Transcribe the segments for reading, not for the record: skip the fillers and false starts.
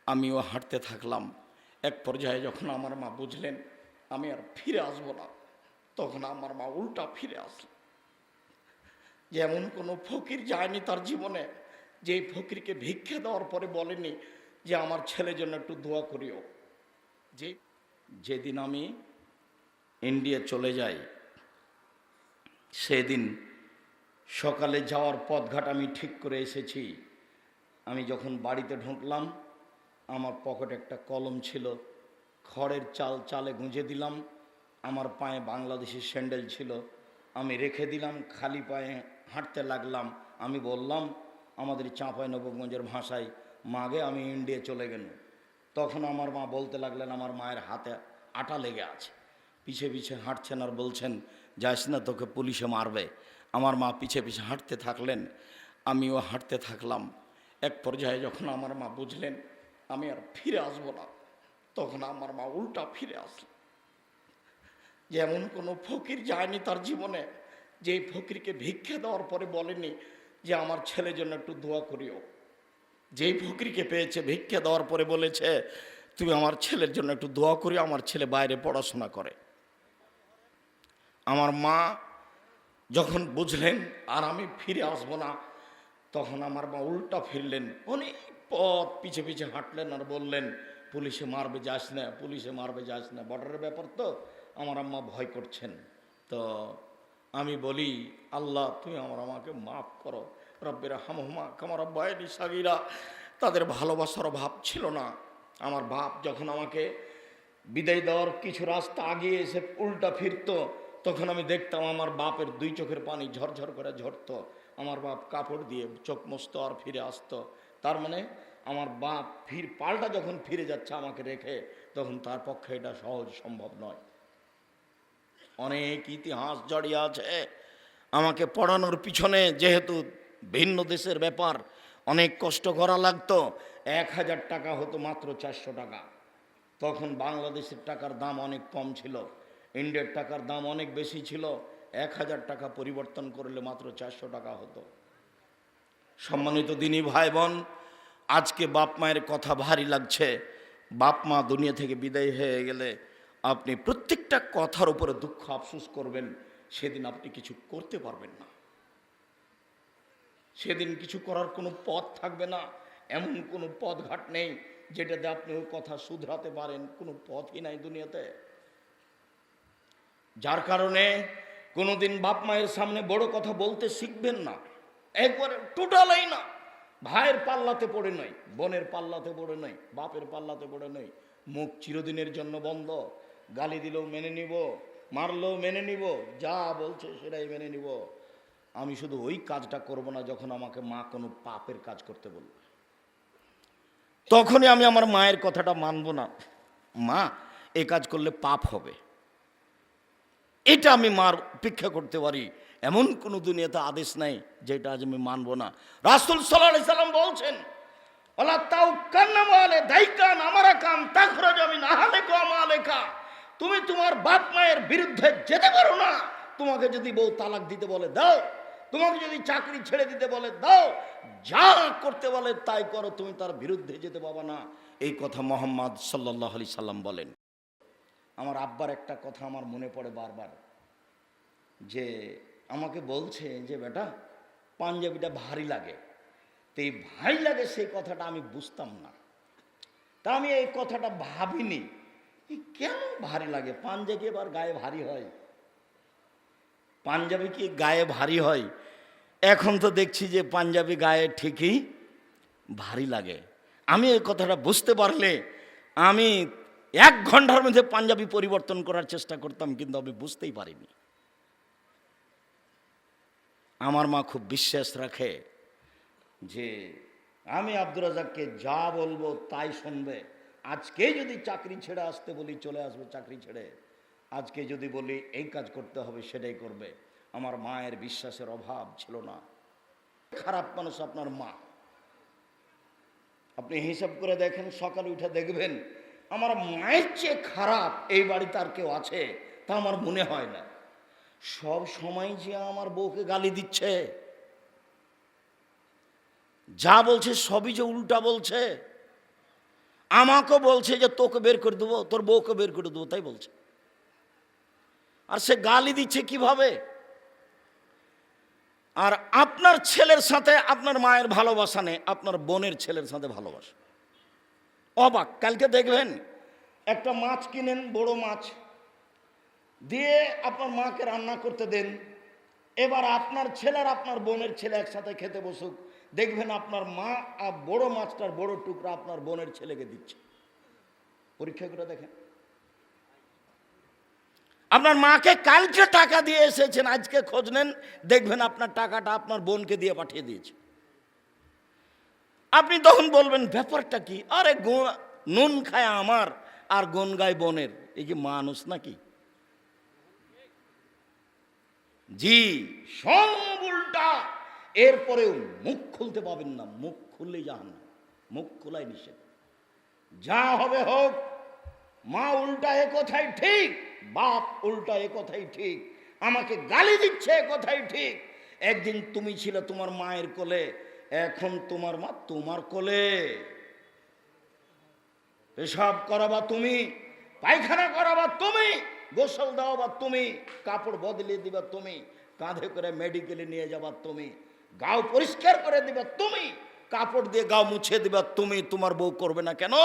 আমিও হাঁটতে থাকলাম। এক পর্যায়ে যখন আমার মা বুঝলেন আমি আর ফিরে আসবো না, তখন আমার মা উল্টা ফিরে আসলেন। যেমন কোনো ফকির যায়নি তার জীবনে, যে ফকিরকে ভিক্ষা দেওয়ার পরে বলেনি যে আমার ছেলের জন্য একটু দোয়া করিও। যেদিন আমি ইন্ডিয়া চলে যাই, সেদিন সকালে যাওয়ার পথঘাট আমি ঠিক করে এসেছি। আমি যখন বাড়িতে ঢুকলাম, আমার পকেটে একটা কলম ছিল, খড়ের চালে গুঁজে দিলাম। আমার পায়ে বাংলাদেশি স্যান্ডেল ছিল, আমি রেখে দিলাম, খালি পায়ে হাঁটতে লাগলাম। আমি বললাম আমাদের চাঁপাইনবাবগঞ্জের ভাষায়, মাগে আমি ইন্ডিয়া চলে গেল। তখন আমার মা বলতে লাগলেন আমার মায়ের হাতে আটা লেগে আছে, পিছে পিছে হাঁটছেন আর বলছেন যাস না, তোকে পুলিশে মারবে। আমার মা পিছে পিছে হাঁটতে থাকলেন, আমিও হাঁটতে থাকলাম। এক পর্যায়ে যখন আমার মা বুঝলেন আমি আর ফিরে আসবো না, তখন আমার মা উল্টা ফিরে আসলেন। যেমন কোনো ফকির যায়নি তার জীবনে, যে ফকিরকে ভিক্ষা দেওয়ার পরে বলেনি যে আমার ছেলের জন্য একটু দোয়া করিও। যেই ফকিরকে পেয়েছে ভিক্ষা দেওয়ার পরে বলেছে তুমি আমার ছেলের জন্য একটু দোয়া করিও, আমার ছেলে বাইরে পড়াশোনা করে। আমার মা যখন বুঝলেন আর আমি ফিরে আসবো না, তখন আমার মা উল্টা ফিরলেন, অনেক পথ পিছে পিছে হাঁটলেন আর বললেন পুলিশে মারবে যাস না, পুলিশে মারবে যাস না, বর্ডারের ব্যাপার তো। আমার আম্মা ভয় করছেন। তো আমি বলি আল্লাহ তুমি আমার আমাকে মাফ করো, রব্বের হামহুমা কামা রাব্বায়ানি সাগীরা। তাদের ভালোবাসার অভাব ছিল না। আমার বাপ যখন আমাকে বিদায় দেওয়ার কিছু রাস্তা আগিয়ে এসে উল্টা ফিরতো, তখন আমি দেখতাম আমার বাপের দুই চোখের পানি ঝরঝর করে ঝরতো। আমার বাপ কাপড় দিয়ে চোখ মুছতো আর ফিরে আসতো। তার মানে আমার বাপ পাল্টা যখন ফিরে যাচ্ছে আমাকে রেখে, তখন তার পক্ষে এটা সহজ সম্ভব নয়। অনেক ইতিহাস জড়িয়ে আছে আমাকে পড়ানোর পিছনে। যেহেতু ভিন্ন দেশের ব্যাপার, অনেক কষ্ট করা লাগতো। 1000 টাকা হতো মাত্র 400 টাকা। তখন বাংলাদেশের টাকার দাম অনেক কম ছিল, ইন্ডিয়ার টাকার দাম অনেক বেশি ছিল। 1000 টাকা পরিবর্তন করলে মাত্র 400 টাকা হতো। সম্মানিত দিনী ভাই বোন, আজকে বাপ মায়ের কথা ভারী লাগছে। বাপ মা দুনিয়া থেকে বিদায় হয়ে গেলে আপনি প্রত্যেকটা কথার উপরে দুঃখ আফসোস করবেন, সেদিন আপনি কিছু করতে পারবেন না। সেদিন কিছু করার কোনো পথ থাকবে না। এমন কোনো পথঘাট নেই যেটাতে আপনি ওই কথা শুধরাতে পারেন, কোনো পথই নাই দুনিয়াতে। যার কারণে কোনোদিন বাপ মায়ের সামনে বড় কথা বলতে শিখবেন না, একবারে টোটালই না। ভাইয়ের পাল্লাতে পড়ে নয়, বোনের পাল্লাতে পড়ে নয়, বাপের পাল্লাতে পড়ে নয়। মুখ চিরদিনের জন্য বন্ধ। গালি দিলেও মেনে নিব, মারলেও মেনে নিব, যা বলছে সেটাই মেনে নিব। আমি শুধু ওই কাজটা করব না যখন আমাকে মা কোনো পাপের কাজ করতে বলবে, তখনই আমি আমার মায়ের কথাটা মানব না। মা এই কাজ করলে পাপ হবে, এটা আমি মার উপেক্ষা করতে পারি। এমন কোনো দুনিয়াতে আদেশ নাই যেটা আজ আমি মানব না। রাসূল সাল্লাল্লাহু আলাইহি সাল্লাম বলছেন ওয়ালা তাওকান্নামালে দাইকান আমারাকান তাখরাজ মিন আহলিকা মালেকা। তুমি তোমার বাপ মায়ের বিরুদ্ধে যেতে পারো না। তোমাকে যদি বউ তালাক দিতে বলে দাও, তোমাকে যদি চাকরি ছেড়ে দিতে বলে দাও, যা করতে বলে তাই করো, তুমি তার বিরুদ্ধে যেতে পারবে না। এই কথা মুহাম্মদ সাল্লাল্লাহু আলাইহি সাল্লাম বলেন। আমার আব্বার একটা কথা আমার মনে পড়ে বারবার, যে আমাকে বলছে যে বেটা পাঞ্জাবিটা ভারী লাগে। তো এই ভারী লাগে সেই কথাটা আমি বুঝতাম না। তা আমি এই কথাটা ভাবিনি কেন ভারী লাগে, পাঞ্জাবি এবার গায়ে ভারী হয়, পাঞ্জাবি কি গায়ে ভারী হয়? এখন তো দেখছি যে পাঞ্জাবি গায়ে ঠিকই ভারী লাগে। আমি এই কথাটা বুঝতে পারলে আমি 1 ঘন্টার মধ্যে পাঞ্জাবি পরিবর্তন করার চেষ্টা করতাম, কিন্তু আমি বুঝতেই পারিনি। আমার মা খুব বিশ্বাস রাখে যে আমি আব্দুর রাজ্জাককে যা বলবো তাই শুনবে। আজকে যদি চাকরি ছেড়ে আসতে বলি চলে আসবে চাকরি ছেড়ে, আজকে যদি বলি এই কাজ করতে হবে সেটাই করবে। আমার মায়ের বিশ্বাসের অভাব ছিল না। খারাপ মানুষ আপনার মা, আপনি হিসাব করে দেখেন, সকালে উঠে দেখবেন আমার মায়ের চেয়ে খারাপ এই বাড়িতে আর কেউ আছে তা আমার মনে হয় না। সব সময় যে আমার বউকে গালি দিচ্ছে, যা বলছে সবই যে উল্টা বলছে। আমাকে বলছে যে তোকে বের করে দেবো, তোর বউকে বের করে দেবো, তাই বলছে। আর সে গালি দিচ্ছে কিভাবে? আর আপনার ছেলের সাথে আপনার মায়ের ভালোবাসা নেই, আপনার বোনের ছেলের সাথে ভালোবাসা। অবাক। কালকে দেখবেন একটা মাছ কিনেন, বড় মাছ দিয়ে আপনার মাকে রান্না করতে দেন, এবার আপনার ছেলে আর আপনার বোনের ছেলে একসাথে খেতে বসুক, দেখবেন আপনার মা আর বড় মাছটার বড় টুকরা আপনার বোনের ছেলেকে দিচ্ছে। পরীক্ষা করে দেখেন। আপনার মাকে কালকে টাকা দিয়ে এসেছেন, আজকে খোঁজ নেন, দেখবেন আপনার টাকাটা আপনার বোনকে দিয়ে পাঠিয়ে দিয়েছে। আপনি তখন বলবেন ব্যাপারটা কি? আরে নুন খায় আমার আর গুণ গায় বোনের, এই কি মানুষ নাকি? জি, সব উল্টা। এরপরেও মুখ খুলতে পাবেন না, মুখ খুললেই জাহান্নাম, মুখ খোলাই নিষেধ। যা হবে হোক, মা উল্টা এ কথাই ঠিক, বাপ উল্টা এ কথাই ঠিক, আমাকে গালি দিচ্ছে এ কথাই ঠিক। একদিন তুমি ছিলে তোমার মায়ের কোলে, এখন তোমার মা তোমার কোলে। পেশাব করাবা তুমি, পায়খানা করাবা তুমি, গোসল দেওয়াবা তুমি, কাপড় বদলিয়ে দিবা তুমি, কাঁধে করে মেডিকেলে নিয়ে যাবা তুমি, গাও পরিষ্কার করে দিবা তুমি, কাপড় দিয়ে গাও মুছে দিবা তুমি। তোমার বউ করবে না কেন?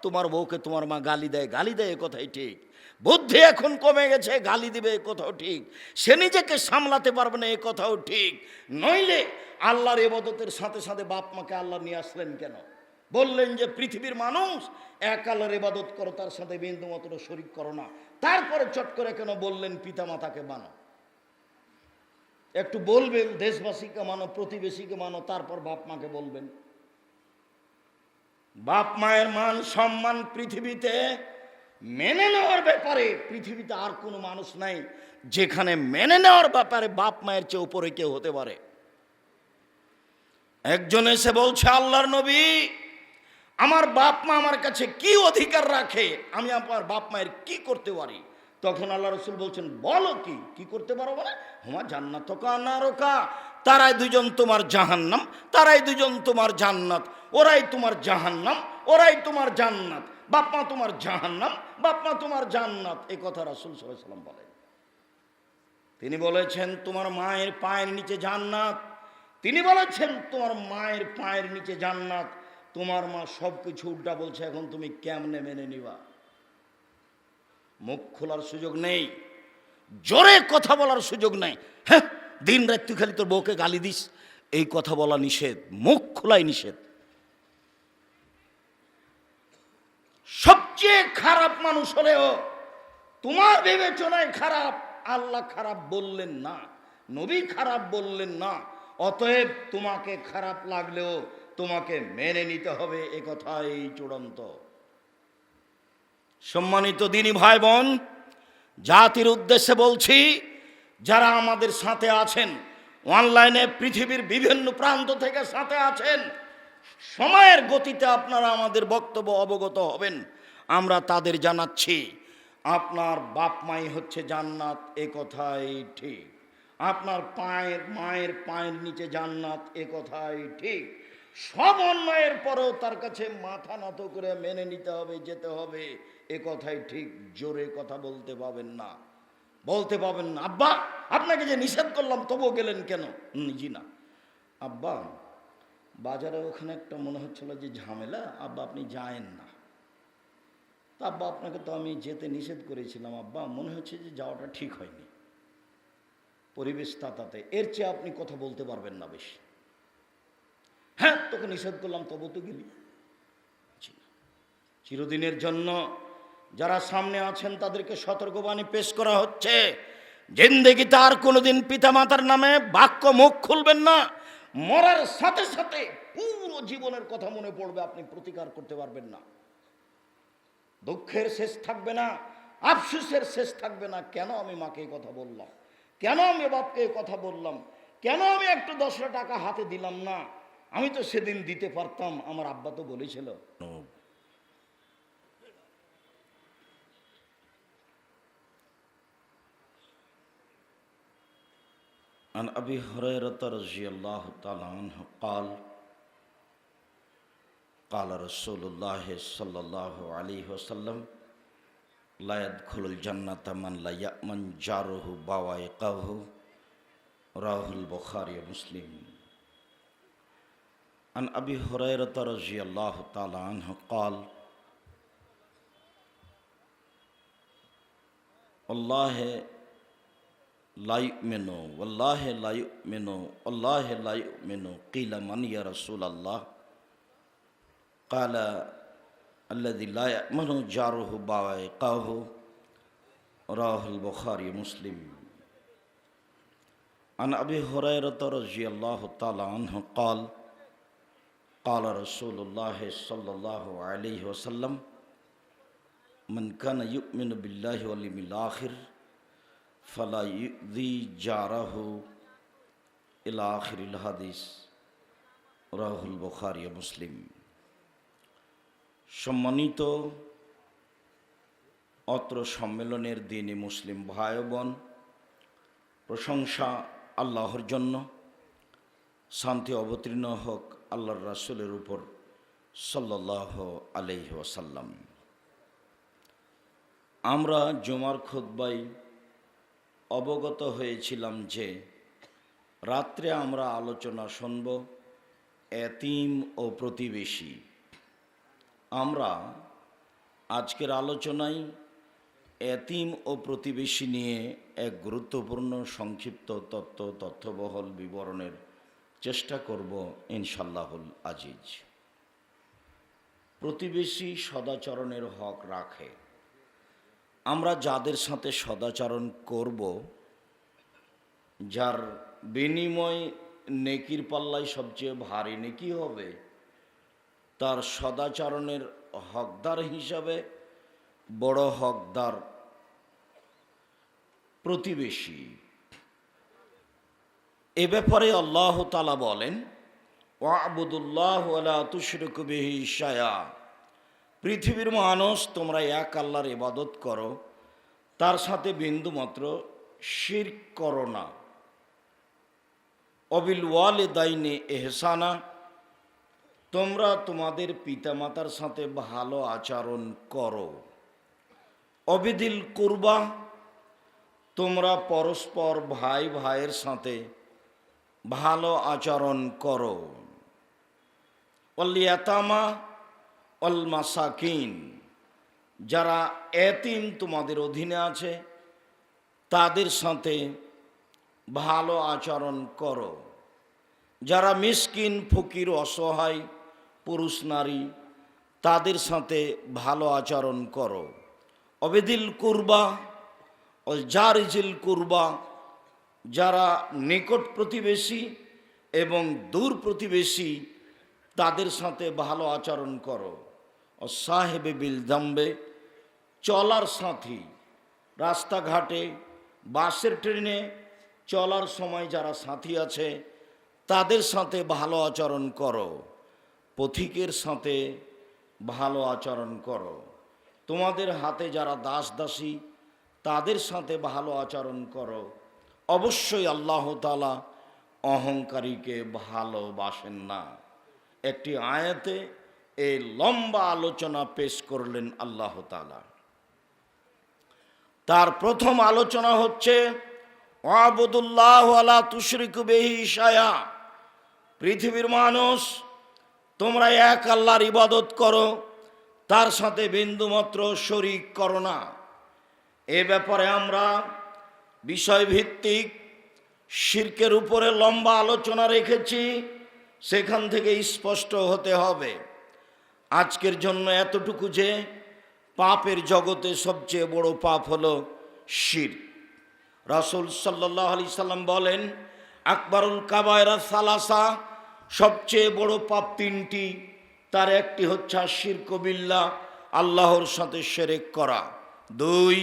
তোমার বউকে তোমার মা গালি দেয়, গালি দেয় এ কথাই ঠিক। বুদ্ধি এখন কমে গেছে, গালি দিবে এ কথাও ঠিক। সে নিজেকে সামলাতে পারবে না এ কথাও ঠিক। নইলে আল্লাহর ইবাদতের সাথে সাথে বাপ মাকে আল্লাহ নিয়ে আসলেন কেন? বললেন যে পৃথিবীর মানুষ এক আল্লাহর ইবাদত করো, তার সাথে বিন্দু মাত্র শরীক করো না। তারপরে চট করে কেন বললেন পিতা মাতাকে মানো? একটু বলবেন দেশবাসীকে মানো, প্রতিবেশীকে মানো, তারপর বাপ মাকে বলবেন। বাপ মায়ের মান সম্মান পৃথিবীতে মেনে নেওয়ার ব্যাপারে পৃথিবীতে আর কোনো মানুষ নাই যেখানে মেনে নেওয়ার ব্যাপারে বাপ মায়ের চেয়ে উপরে কেউ হতে পারে। একজন এসে বলছে, আল্লাহর নবী, আমার বাপ মা আমার কাছে কি অধিকার রাখে, আমি আমার বাপ মায়ের কি করতে পারি? তখন আল্লাহ রসুল বলছেন, বলো কি করতে পারো? বলে হুমা জান্নাত কা নারকা, তারাই দুজন তোমার জাহান্নাম, তারাই দুজন তোমার জান্নাত, ওরাই তোমার জাহান্নাম, ওরাই তোমার জান্নাত। বাপ মা তোমার জাহান্নাম, বাপ মা তোমার জান্নাত। এই কথা রাসূল সাল্লাল্লাহু আলাইহি ওয়াসাল্লাম বলেন। তিনি বলেছেন তোমার মায়ের পায়ের নিচে জান্নাত, তিনি বলেছেন তোমার মায়ের পায়ের নিচে জান্নাত। তোমার মা সব কিছু উল্টা বলছে, এখন তুমি কেমনে মেনে নিবা? মুখ খোলার সুযোগ নেই, জোরে কথা বলার সুযোগ নেই। হ্যাঁ, দিন রাত তুই খালি তোর বউকে গালি দিস, এই কথা বলা নিষেধ, মুখ খোলাই নিষেধ। সবচেয়ে খারাপ মানুষ হলেও তোমার বিবেচনায় খারাপ, আল্লাহ খারাপ বললেন না, নবী খারাপ বললেন না। অতএব তোমাকে খারাপ লাগলেও তোমাকে মেনে নিতে হবে, এ কথাই চূড়ান্ত। সম্মানিত দিনী ভাই বোন, জাতির উদ্দেশ্যে বলছি, যারা আমাদের সাথে আছেন অনলাইনে, পৃথিবীর বিভিন্ন প্রান্ত থেকে সাথে আছেন, সময়ের গতিতে আপনারা আমাদের বক্তব্য অবগত হবেন। আমরা তাদের জানাচ্ছি, আপনার বাপ মাই হচ্ছে জান্নাত, এ কথাই ঠিক। আপনার মায়ের পায়ের নিচে জান্নাত, এ কথাই ঠিক। সব অন্যায়ের পরেও তার কাছে মাথা নত করে মেনে নিতে হবে, যেতে হবে, এ কথাই ঠিক। জোরে কথা বলতে পাবেন না, বলতে পাবেন না, আব্বা আপনাকে যে নিষেধ করলাম তবুও গেলেন কেন? জি না আব্বা, বাজারে ওখানে একটা মনে হচ্ছিল যে ঝামেলা, আব্বা আপনি যায়েন না। তা আব্বা আপনাকে তো আমি যেতে নিষেধ করেছিলাম, আব্বা মনে হচ্ছে যে যাওয়াটা ঠিক হয়নি, পরিবেশ তাতে। এর চেয়ে আপনি কথা বলতে পারবেন না বেশি। হ্যাঁ, তোকে নিষেধ করলাম তবু তো গেলি। চিরদিনের জন্য যারা সামনে আছেন তাদেরকে সতর্কবাণী পেশ করা হচ্ছে, জিন্দেগিতে আর কোনোদিন পিতামাতার নামে বাক্য মুখ খুলবেন না। মরার সাথে সাথে পুরো জীবনের কথা মনে পড়বে, আপনি প্রতিকার করতে পারবেন না। দুঃখের শেষ থাকবে না, আফসোসের শেষ থাকবে না। কেন আমি মাকে এই কথা বললাম, কেন আমি বাপকে এই কথা বললাম, কেন আমি একটু 10 টাকা হাতে দিলাম না, আমি তো সেদিন দিতে পারতাম, আমার আব্বা তো বলেছিল। عن أبي هريرة رضي الله تعالى عنه قال قال رسول الله صلى الله عليه وسلم لا يدخل الجنة من لا يأمن جاره بوائقه رواه البخاري ومسلم عن أبي هريرة رضي الله تعالى عنه قال والله لا يؤمن والله لا يؤمن والله لا يؤمن قيل من يا رسول الله قال الذي لا يأمن جاره بوائقه رواه البخاري ومسلم عن أبي هريرة رضي الله تعالى عنه قال قال رسول الله صلى الله عليه وسلم من كان يؤمن بالله واليوم الآخر فلا يؤذي جاره إلى آخر الحديث رواه البخاري ومسلم। সম্মানিত অত্র সম্মেলনের দিনে মুসলিম ভাই বোন, প্রশংসা আল্লাহর জন্য, শান্তি অবতীর্ণ হোক আল্লাহর রাসূলের উপর সাল্লাল্লাহু আলাইহি ওয়াসাল্লাম। আমরা জুমার খুতবায় অবগত হয়েছিলাম যে রাত্রে আমরা আলোচনা শুনব এতিম ও প্রতিবেশী। আমরা আজকের আলোচনায় এতিম ও প্রতিবেশী নিয়ে এক গুরুত্বপূর্ণ সংক্ষিপ্ত তথ্যবহল বিবরণের চেষ্টা করব ইনশাল্লাহুল আজিজ। প্রতিবেশী সদাচরণের হক রাখে। আমরা যাদের সাথে সদাচরণ করব, যার বিনিময় নেকির পাল্লায় সবচেয়ে ভারী নেকি হবে, তার সদাচরণের হকদার হিসাবে বড় হকদার প্রতিবেশী। এ ব্যাপারে আল্লাহ তাআলা বলেন ওয়া'বুদুল্লাহ ওয়ালা তুশরিকু বিহি শাইআ, পৃথিবীর মানুষ তোমরা এক আল্লাহর ইবাদত করো, তার সাথে বিন্দুমাত্র শিরক করো না। অবিল ওয়ালিদাইনি ইহসানা, তোমরা তোমাদের পিতামাতার সাথে ভালো আচরণ করো। অবিদিল কুরবা, তোমরা পরস্পর ভাই ভাইয়ের সাথে ভালো আচরণ করো। ওয়াল ইয়াতামা ওয়াল মাসাকিন, যারা এতিম তোমাদের অধীনে আছে তাদের সাথে ভালো আচরণ করো। যারা মিসকিন, ফকির, অসহায় পুরুষ নারী, তাদের সাথে ভালো আচরণ করো। অবিদিল কুরবা ও জারিজিল কুরবা, যারা নিকট প্রতিবেশী এবং দূর প্রতিবেশী তাদের সাথে ভালো আচরণ করো। ও সাহেবে বিল জাম্বে, চলার সাথী, রাস্তাঘাটে বাসের ট্রেনে চলার সময় যারা সাথী আছে তাদের সাথে ভালো আচরণ করো। পথিকের সাথে ভালো আচরণ করো। তোমাদের হাতে যারা দাস দাসী তাদের সাথে ভালো আচরণ করো। অবশ্যই আল্লাহ তাআলা অহংকারীকে ভালোবাসেন না। একটি আয়াতে এই লম্বা আলোচনা পেশ করলেন আল্লাহ তাআলা। তার প্রথম আলোচনা হচ্ছে ওয়া'বুদুল্লাহ ওয়ালা তুশরিকু বিহি শাইআ, পৃথিবীর মানুষ তোমরা এক আল্লাহর ইবাদত করো, তার সাথে বিন্দুমাত্র শরীক করো না। এ ব্যাপারে আমরা বিষয়ভিত্তিক শিরকের উপরে লম্বা আলোচনা রেখেছি, সেখান থেকে স্পষ্ট হতে হবে। আজকের জন্য এতটুকু যে পাপের জগতে সবচেয়ে বড় পাপ হলো শিরক। রাসূল সাল্লাল্লাহু আলাইহি সাল্লাম বলেন আকবারুল কাবায়রা সালাসা, সবচেয়ে বড় পাপ তিনটি, তার একটি হচ্ছে শিরক বিল্লাহ, আল্লাহর সাথে শিরক করা। 2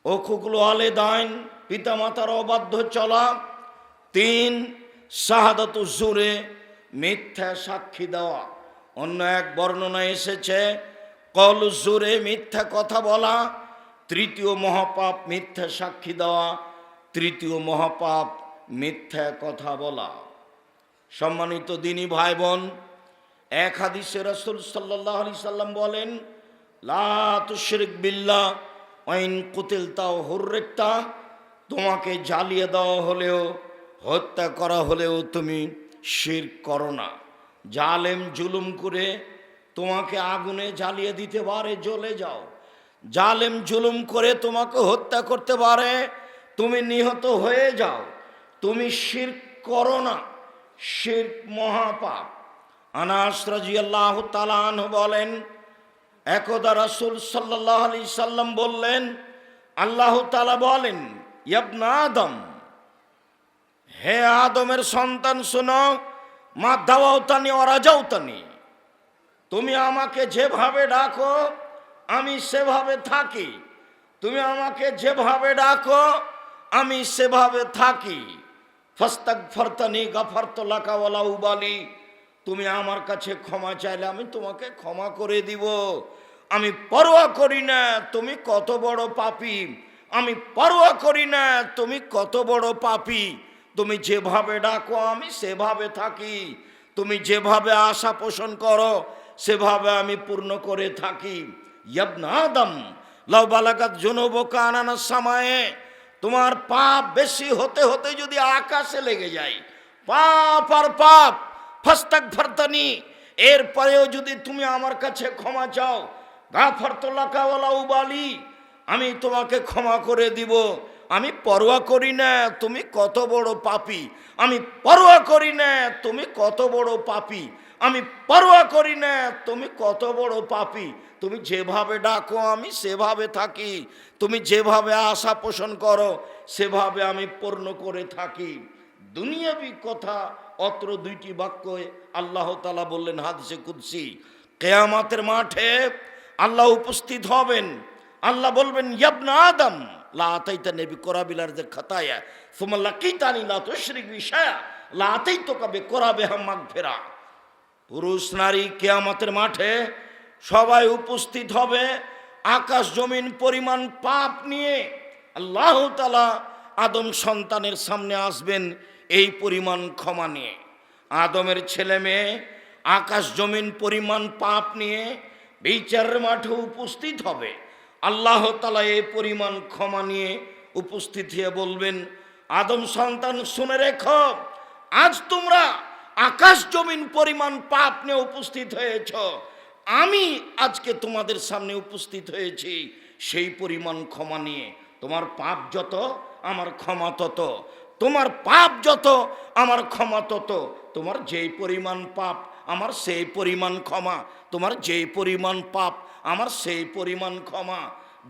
উকুকুল ওয়ালিদাইন, পিতামাতার অবাধ্য চলা। 3 শাহাদাতু জুরে, মিথ্যা সাক্ষী দেওয়া। অন্য এক বর্ণনায় এসেছে কওলু জুরে, মিথ্যা কথা বলা। 3য় মহাপাপ মিথ্যা সাক্ষী দেওয়া। 3য় মহাপাপ মিথ্যা কথা বলা। সম্মানিত দিনী ভাই বোন, এক হাদিসে রাসূল সাল্লাল্লাহু আলাইহি সাল্লাম বলেন, লা তুশরিক বিল্লাহ ওয়া ইন কুতিলতা হুররিকতা, তোমাকে জ্বালিয়ে দেওয়া হলেও হত্যা করা হলেও তুমি শিরক করো না। জালেম জুলুম করে তোমাকে আগুনে জ্বালিয়ে দিতে পারে, জ্বলে যাও। জালেম জুলুম করে তোমাকে হত্যা করতে পারে, তুমি নিহত হয়ে যাও, তুমি শিরক করো না। শিরক মহাপাপ। আনাস রাদিয়াল্লাহু তাআলা আনহু বলেন, একদা রাসূল সাল্লাল্লাহু আলাইহি সাল্লাম বললেন, আল্লাহ তাআলা বলেন, ইবনা আদম, হে আদমের সন্তান শোনো, মা দাওয়াতানি ওয়া রাজাউতানি, তুমি আমাকে যেভাবে ডাকো আমি সেভাবে থাকি, তুমি আমাকে যেভাবে ডাকো আমি সেভাবে থাকি। ফাস্তাগফারতানি গাফারতু লাকা ওয়ালা উবালি, তুমি আমার কাছে ক্ষমা চাইলে আমি তোমাকে ক্ষমা করে দিব। আমি পরোয়া করি না তুমি কত বড় পাপী, আমি পরোয়া করি না তুমি কত বড় পাপী। তুমি যেভাবে ডাকো আমি সেভাবে থাকি, তুমি যেভাবে আশা পোষণ করো সেভাবে আমি পূর্ণ করে থাকি। ইবনা আদম লাউ বালাগাত যুনুবুকা আনানাস সামায়ে, তোমার পাপ বেশি হতে হতে যদি আকাশে লেগে যায়, পাপ আর পাপ, ফাস্তাগফারতানি, এরপরেও যদি তুমি আমার কাছে ক্ষমা চাও, গাফারতু লাকা ওয়ালা উবালি, আমি তোমাকে ক্ষমা করে দিব। আমি পরোয়া করি না তুমি কত বড় পাপী, আমি পরোয়া করি না তুমি কত বড় পাপী, আমি পরোয়া করি না তুমি কত বড় পাপী। তুমি যেভাবে ডাকো আমি সেভাবে থাকি, তুমি যেভাবে আশা পোষণ করো সেভাবে আমি পূর্ণ করে থাকি। দুনিয়াবি কথা অত্র দুইটি বাক্য আল্লাহ তাআলা বললেন হাদিসে কুদসি। কিয়ামতের মাঠে আল্লাহ উপস্থিত হবেন, আল্লাহ বলবেন, ইবনা আদম লা আতাইতানি বিকুরাবিল আরদি খাতায়া সুম্মা লাকিতানি লা তুশরিক বি শাইআ লা আতাইতুকা বিকুরাবিহা মাগফিরা। পুরুষ নারী কিয়ামতের মাঠে সবাই উপস্থিত হবে আকাশ জমিন পরিমাণ পাপ নিয়ে। আল্লাহ তাআলা আদম সন্তানের সামনে আসবেন এই পরিমাণ ক্ষমা নিয়ে। আদমের ছেলে মেয়ে আকাশ জমিন পরিমাণ পাপ নিয়ে বিচারের মাঠে উপস্থিত হবে। আল্লাহ তাআলা এই পরিমাণ ক্ষমা নিয়ে উপস্থিত হয়ে বলবেন, আদম সন্তান শুনে রেখো, আজ তোমরা আকাশ জমিন পরিমাণ পাপ নিয়ে উপস্থিত হয়েছ, আমি আজকে তোমাদের সামনে উপস্থিত হয়েছি সেই পরিমাণ ক্ষমা নিয়ে। তোমার পাপ যত আমার ক্ষমা তত, তোমার পাপ যত আমার ক্ষমা তত, তোমার যেই পরিমাণ পাপ আমার সেই পরিমাণ ক্ষমা, তোমার যেই পরিমাণ পাপ আমার সেই পরিমাণ ক্ষমা।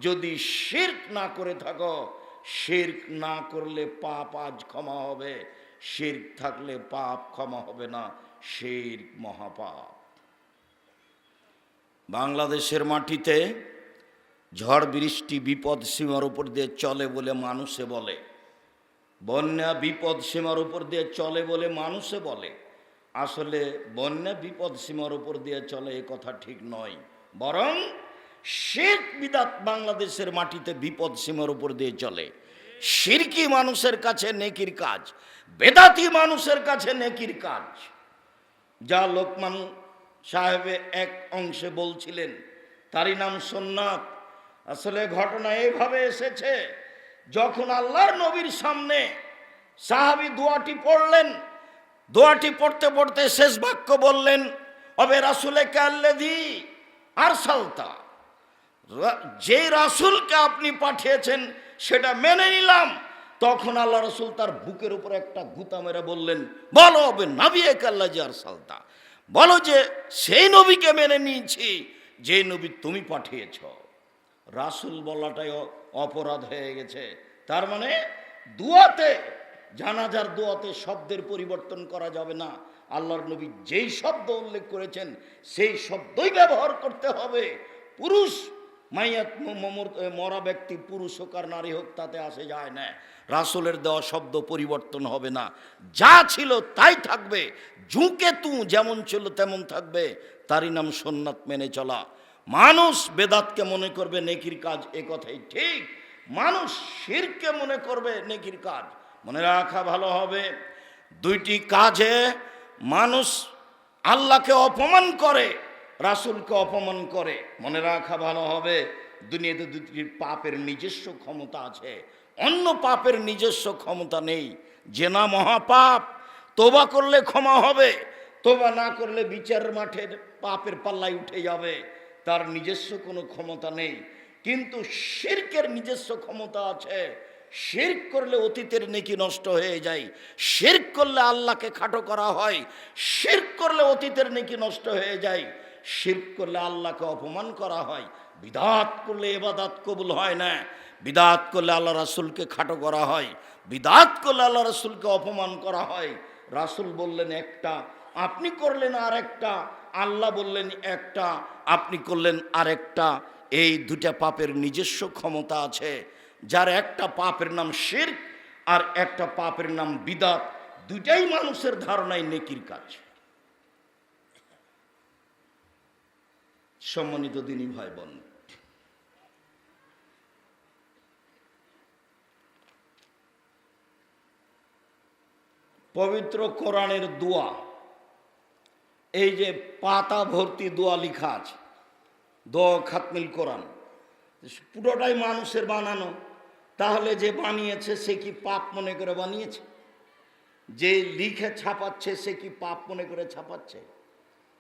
যদি শিরক না করে থাকো, শিরক না করলে পাপ আজ ক্ষমা হবে, শিরক থাকলে পাপ ক্ষমা হবে না, শিরক মহাপাপ। বাংলাদেশের মাটিতে ঝড় বৃষ্টি বিপদ সীমার উপর দিয়ে চলে বলে মানুষে বলে, বন্যা বিপদ সীমার উপর দিয়ে চলে বলে মানুষে বলে। আসলে বন্যা বিপদ সীমার উপর দিয়ে চলে এ কথা ঠিক নয়, বরং শিরক বিদআত বাংলাদেশের মাটিতে বিপদ সীমার উপর দিয়ে চলে। শিরকি মানুষের কাছে নেকির কাজ, বেদাতি মানুষের কাছে নেকির কাজ। যা লোকমান সাহেবে এক অংশে বলছিলেন তারই নাম সুন্নাত। আসলে ঘটনা এইভাবে এসেছে, যখন আল্লাহর নবীর সামনে সাহাবী দোয়াটি পড়লেন, দোয়াটি পড়তে পড়তে শেষ বাক্য বললেন, অবে রাসূলকে আল্লাযী আরসালতা, যে রাসূলকে আপনি পাঠিয়েছেন সেটা মেনে নিলাম। তখন আল্লাহ রাসূল তার বুকের উপর একটা গুতা মেরে বললেন, বলো অবে নবিয়কে আল্লাযী আরসালতা, বলো যে সেই নবীকে মেনে নিয়েছি যে নবী তুমি পাঠিয়েছ। রাসূল বলাটাই অপরাধ হয়ে গেছে। তার মানে দুয়াতে, জানাজার দুয়াতে শব্দের পরিবর্তন করা যাবে না। আল্লাহর নবী যেই শব্দ উল্লেখ করেছেন সেই শব্দই ব্যবহার করতে হবে। পুরুষ মাইয়াত মরা ব্যক্তি পুরুষ হোক আর নারী হোক তাতে আসে যায় না। রাসূলের দেওয়া শব্দ পরিবর্তন হবে না, যা ছিল তাই থাকবে। ঝুঁকে তু যেমন ছিল তেমন থাকবে, তারই নাম সুন্নাত মেনে চলা। মানুষ বেদাতকে মনে করবে নেকির কাজ, এ কথাই ঠিক। মানুষ শিরককে মনে করবে নেকির কাজ। মনে রাখা ভালো হবে, দুইটি কাজে মানুষ আল্লাহকে অপমান করে, রাসূলকে অপমান করে, মনে রাখা ভালো হবে দুনিয়াতে দুটি পাপের নিজস্ব ক্ষমতা আছে, অন্য পাপের নিজস্ব ক্ষমতা নেই। জেনা মহাপাপ, তোবা করলে ক্ষমা হবে, তোবা না করলে বিচারের মাঠের পাপের পাল্লায় উঠে যাবে, তার নিজস্ব কোনো ক্ষমতা নেই। কিন্তু শিরকের নিজস্ব ক্ষমতা আছে। শিরক করলে অতীতের নেকি নষ্ট হয়ে যায়, শিরক করলে আল্লাহকে খাটো করা হয়, শিরক করলে অতীতের নেকি নষ্ট হয়ে যায়, শিরক করলে আল্লাহকে অপমান করা হয়, বিদআত করলে ইবাদত কবুল হয় না, বিদআত করলে আল্লাহ রাসূলকে খাটো করা হয়, বিদআত করলে আল্লাহ রাসূলকে অপমান করা হয়। রাসূল বললেন একটা, আপনি করলেন আরেকটা, আল্লাহ বললেন একটা, আপনি করলেন আরেকটা। এই দুটা পাপের নিজস্ব ক্ষমতা আছে। যার একটা পাপের নাম শিরক আর একটা পাপের নাম বিদআত, দুটাই মানুষের ধারণায় নেকির কাজ। সম্মানিত দিনী ভাই বোন, পবিত্র কোরআনের দোয়া, এই যে পাতা ভর্তি দোয়া লেখা আছে, দোয়া খাতমিল কোরআন, পুরোটাই মানুষের বানানো। তাহলে যে বানিয়েছে সে কি পাপ মনে করে বানিয়েছে? যে লিখে ছাপাচ্ছে সে কি পাপ মনে করে ছাপাচ্ছে?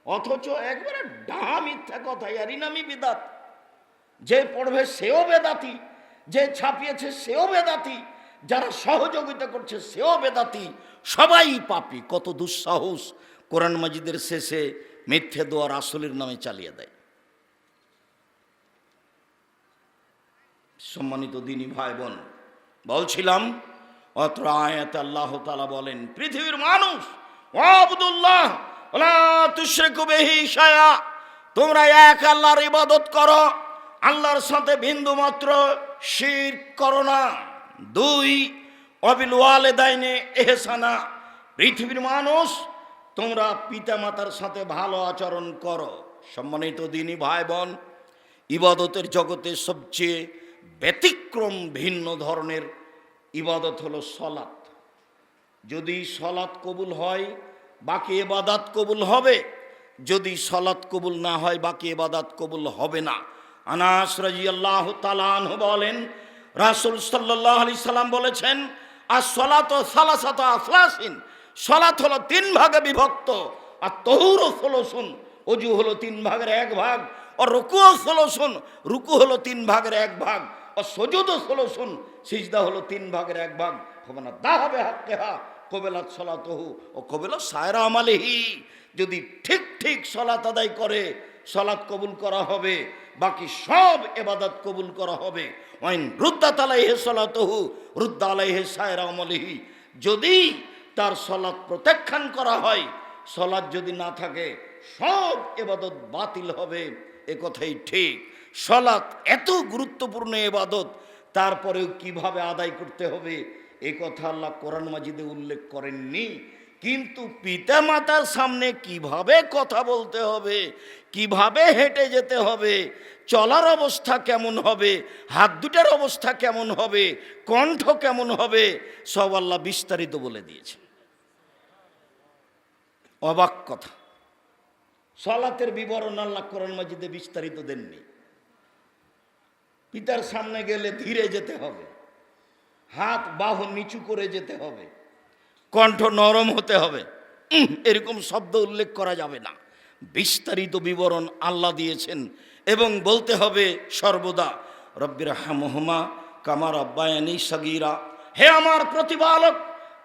অথচ একবারে ডাহা মিথ্যা কথা, এরই নামই বিদআত। যে পড়বে সেও বেদাতি, যে ছাপিয়েছে সেও বেদাতি, যারা সহযোগিতা করছে সেও বেদাতি, সবাই পাপী। কত দুঃসাহস কোরআন মাজিদের শেষে মিথ্যে দোয়া রাসূলের নামে চালিয়ে দেয়। সম্মানিত দিনী ভাই বোন, বলছিলাম অত্র আয়াতে আল্লাহ তাআলা বলেন, পৃথিবীর মানুষ, ওয়াবুদুল্লাহ ওয়ালা তুশরিকু বিহি শাইআ, তোমরা এক আল্লাহর ইবাদত করো, আল্লাহর সাথে বিন্দু মাত্র শিরক করো না। দুই, ওয়াবিল ওয়ালিদাইনি ইহসানা, পৃথিবীর মানুষ তোমরা পিতা মাতার সাথে ভালো আচরণ করো। সম্মানিত দিনী ভাই বোন, ইবাদতের জগতে সবচেয়ে ব্যতিক্রম ভিন্ন ধরনের ইবাদত হলো সলাত। যদি সলাত কবুল হয় বাকি ইবাদত কবুল হবে, যদি সলাত কবুল না হয় বাকি ইবাদত কবুল হবে না। আনাস রাদিয়াল্লাহু তাআলা আনহু বলেন, রাসূল সাল্লাল্লাহু আলাইহি সাল্লাম বলেছেন, আস-সালাতু সালাসাতু আফলাসিন, সলাত হলো তিন ভাগে বিভক্ত, আর তহুরু সুলুসুন, ওযু হলো তিন ভাগের এক ভাগ, আর রুকুও সুলুসুন, রুকু হলো তিন ভাগের এক ভাগ, আর সুজুদও সুলুসুন, সিজদা হলো তিন ভাগের এক ভাগ। ফামান দাহাবে হাক্কাহা কবিলাত সালাতুহু ও কবিলা সায়রা আমালিহি, যদি ঠিক ঠিক সলাত আদায় করে সলাত কবুল করা হবে, বাকি সব ইবাদত কবুল করা হবে। ওয়াইন রুদ্দাত আলাইহি সালাতুহু রুদ্দা আলাইহি সায়রা আমালিহি, যদি তার সলাত প্রত্যাখ্যান করা হয়, সলাত যদি না থাকে সব ইবাদত বাতিল হবে। এ কথাই ঠিক। সলাত এত গুরুত্বপূর্ণ ইবাদত, তারপরেও কিভাবে আদায় করতে হবে এ কথা আল্লাহ কোরআন মাজিদে উল্লেখ করেননি। কিন্তু পিতা মাতার সামনে কিভাবে কথা বলতে হবে, কিভাবে হেঁটে যেতে হবে, চলার অবস্থা কেমন হবে, হাত দুটার অবস্থা কেমন হবে, কণ্ঠ কেমন হবে, সব আল্লাহ বিস্তারিত বলে দিয়েছে। অবাক কথা, সলাতের বিবরণ আল্লাহ কোরআন মাজিদে বিস্তারিত দেননি। পিতার সামনে গেলে ধীরে যেতে হবে, হাত বাহু নিচু করে যেতে হবে, কণ্ঠ নরম হতে হবে, এরকম শব্দ উল্লেখ করা যাবে না। বিস্তারিত বিবরণ আল্লাহ দিয়েছেন। এবং বলতে হবে সর্বদা, রব্বির হামহুমা কামা রাব্বায়ানি সগীরা, হে আমার প্রতিপালক,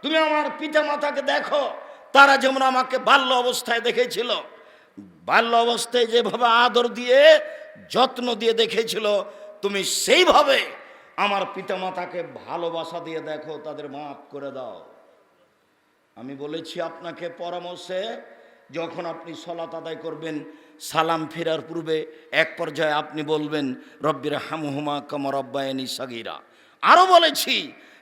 তুমি আমার পিতা মাতাকে দেখো, তারা যেমন আমাকে বাল্য অবস্থায় দেখেছিল, বাল্য অবস্থায় যেভাবে আদর দিয়ে যত্ন দিয়ে দেখেছিল, তুমি সেইভাবে আমার পিতামাতাকে ভালোবাসা দিয়ে দেখো, তাদের মাফ করে দাও। আমি বলেছি আপনাকে পরামর্শে, যখন আপনি সলাত আদায় করবেন, সালাম ফেরার পূর্বে এক পর্যায়ে আপনি বলবেন, রব্বির হামহুমা কামা রাব্বায়ানি সগীরা। আরও বলেছি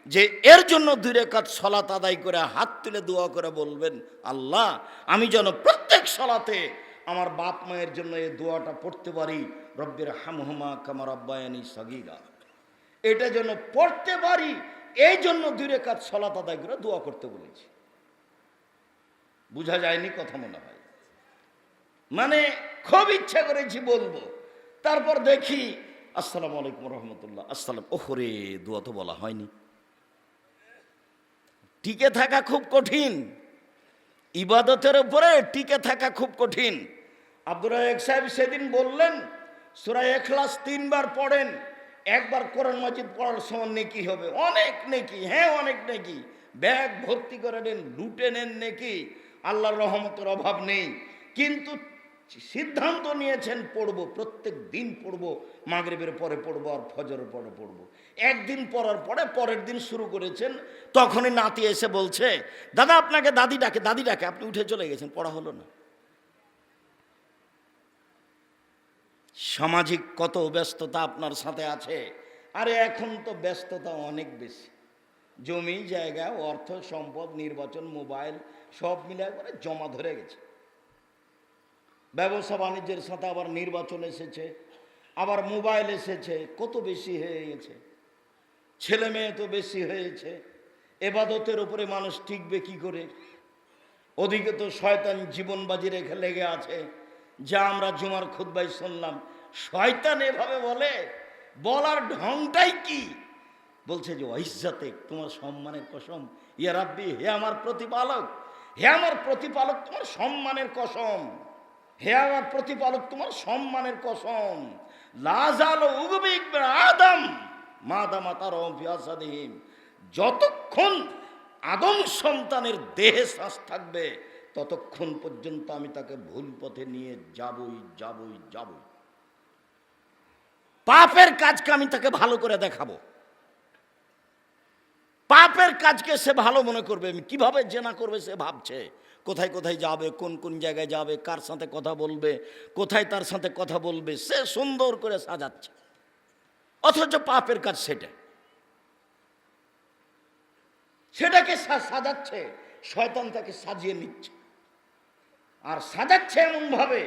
যে এর জন্য 2 রাকাত সলাত আদায় করে হাত তুলে দোয়া করে বলবেন, আল্লাহ আমি যেন প্রত্যেক সলাতে আমার বাপ মায়ের জন্য এই দোয়াটা পড়তে পারি, রব্বির হামহুমা কামা রাব্বায়ানি সগীরা। এটা যেন পড়তে পারি, এই জন্য 2 রাকাত সলাত আদায় করে দোয়া করতে বলেছি। বুঝা যায়নি কথা মনে হয়? মানে খুব ইচ্ছা করেছি বলবো, তারপর দেখি আসসালামু আলাইকুম রহমতুল্লাহ, আসসালাম, ওহরে দোয়া তো বলা হয়নি। টিকে থাকা খুব কঠিন, ইবাদতের উপরে টিকে থাকা খুব কঠিন। আব্দুর রাজ্জাক সাহেব সেদিন বললেন, সূরা ইখলাস 3 বার পড়েন, একবার কোরআন মাজিদ পড়ার সমান নেকি হবে। অনেক নেকি, হ্যাঁ অনেক নেকি, ব্যাগ ভর্তি করে নেন, লুটে নেন নেকি, আল্লাহর রহমতের অভাব নেই। কিন্তু সিদ্ধান্ত নিয়েছেন পড়বো, প্রত্যেক দিন পড়বো, মাগরিবের পরে পড়বো আর ফজরের পরে পড়বো। একদিন পড়ার পরে পরের দিন শুরু করেছেন, তখনই নাতি এসে বলছে, দাদা আপনাকে দাদি ডাকে, দাদি ডাকে, আপনি উঠে চলে গেছেন, পড়া হলো না। সামাজিক কত ব্যস্ততা আপনার সাথে আছে। আরে এখন তো ব্যস্ততা অনেক বেশি, জমি জায়গা, অর্থ সম্পদ, নির্বাচন, মোবাইল সব মিলে করে জমা ধরে গেছে। ব্যবসা বাণিজ্যের সাথে আবার নির্বাচন এসেছে, আবার মোবাইল এসেছে, কত বেশি হয়ে গেছে, ছেলে মেয়ে তো বেশি হয়েছে। এবাদতের উপরে মানুষ টিকবে কি করে? ওদিকে তো শয়তান জীবন বাজি রেখে লেগে আছে, যা আমরা জুমার খুতবায় শুনলাম। শয়তান এভাবে বলে, বলার ঢংটাই কি, বলছে যে ইজ্জতে, তোমার সম্মানের কসম, ইয়া রাব্বি, হে আমার প্রতিপালক, হে আমার প্রতিপালক, তোমার সম্মানের কসম, হে আমার প্রতিপালক, তোমার সম্মানের কসম, লাজাল উগবিক আদম মাদামা তারহম ফি আসাদিহিম, যতক্ষণ আদম সন্তানের দেহে শ্বাস থাকবে ততক্ষণ পর্যন্ত আমি তাকে ভুল পথে নিয়ে যাবই যাবই যাবই। পাপের কাজকে আমি তাকে ভালো করে দেখাবো, পাপের কাজকে সে ভালো মনে করবে। কিভাবে জেনা করবে সে ভাবছে, কোথায় কোথায় যাবে, কোন কোন জায়গায় যাবে, কার সাথে কথা বলবে, কোথায় তার সাথে কথা বলবে, সে সুন্দর করে সাজাচ্ছে। অথচ পাপের কাজ সেটাকে সাজাচ্ছে, শয়তান তাকে সাজিয়ে নিচ্ছে। আর সাজাচ্ছে এমন ভাবে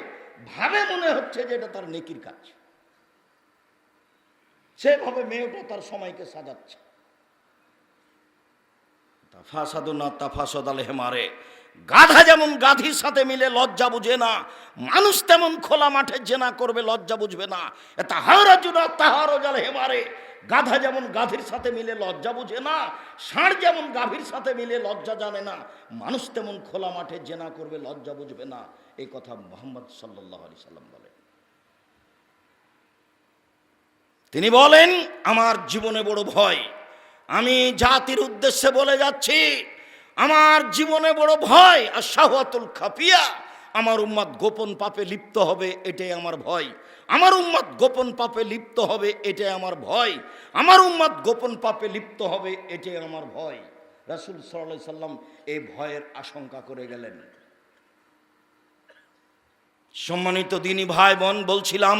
মনে হচ্ছে যে এটা তার নেকির কাজ, সেভাবে মেয়েটা তার সময়কে সাজাচ্ছে। গাধা যেমন গাধীর সাথে মিলে লজ্জা বুঝে না, মানুষ তেমন খোলা মাঠে জেনা করবে, লজ্জা বুঝবে না। গাধা যেমন গাধীর সাথে মিলে লজ্জা বুঝে না, ষাঁড় যেমন গাভীর সাথে মিলে লজ্জা জানে না, মানুষ তেমন খোলা মাঠে জেনা করবে, লজ্জা বুঝবে না। এই কথা মুহাম্মদ সাল্লাল্লাহু আলাইহি সাল্লাম বলেন। তিনি বলেন, আমার জীবনে বড় ভয়, আমি জাতির উদ্দেশ্যে বলে যাচ্ছি, আমার জীবনে বড় ভয়, আর শাহওয়াতুল খাফিয়া, আমার উম্মত গোপন পাপে লিপ্ত হবে, এটাই আমার ভয়। আমার উম্মত গোপন পাপে লিপ্ত হবে, এটাই আমার ভয়। আমার উম্মত গোপন পাপে লিপ্ত হবে, এটাই আমার ভয়। রাসূল সাল্লাল্লাহু আলাইহি সাল্লাম এই ভয়ের আশঙ্কা করে গেলেন। সম্মানিত দিনী ভাই বোন, বলছিলাম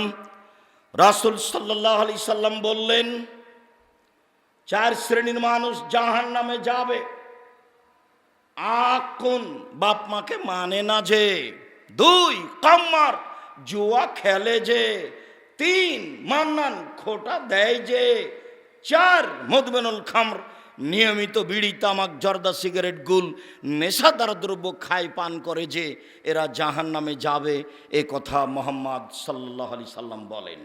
রাসূল সাল্লাল্লাহু আলাইহি সাল্লাম বললেন, 4 শ্রেণীর মানুষ জাহান্নামে যাবে। কোন? বাপ মাকে মানে না যে, 2 কাম্মার, জুয়া খেলে যে, 3 মান্নান, খোটা দেয় যে, 4 মদমেনুল খামর, নিয়মিত বিড়ি তামাক জর্দা সিগারেট গুল নেশাদার দ্রব্য খায় পান করে যে, এরা জাহান্নামে যাবে। এ কথা মুহাম্মদ সাল্লাল্লাহু আলাইহি সাল্লাম বলেন।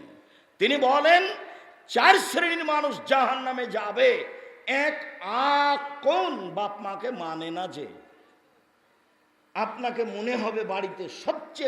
তিনি বলেন 4 শ্রেণীর মানুষ জাহান্নামে যাবে। 1, কোন? বাপ মাকে মানে না যে। আপনাকে মনে হবে বাড়িতে সবচেয়ে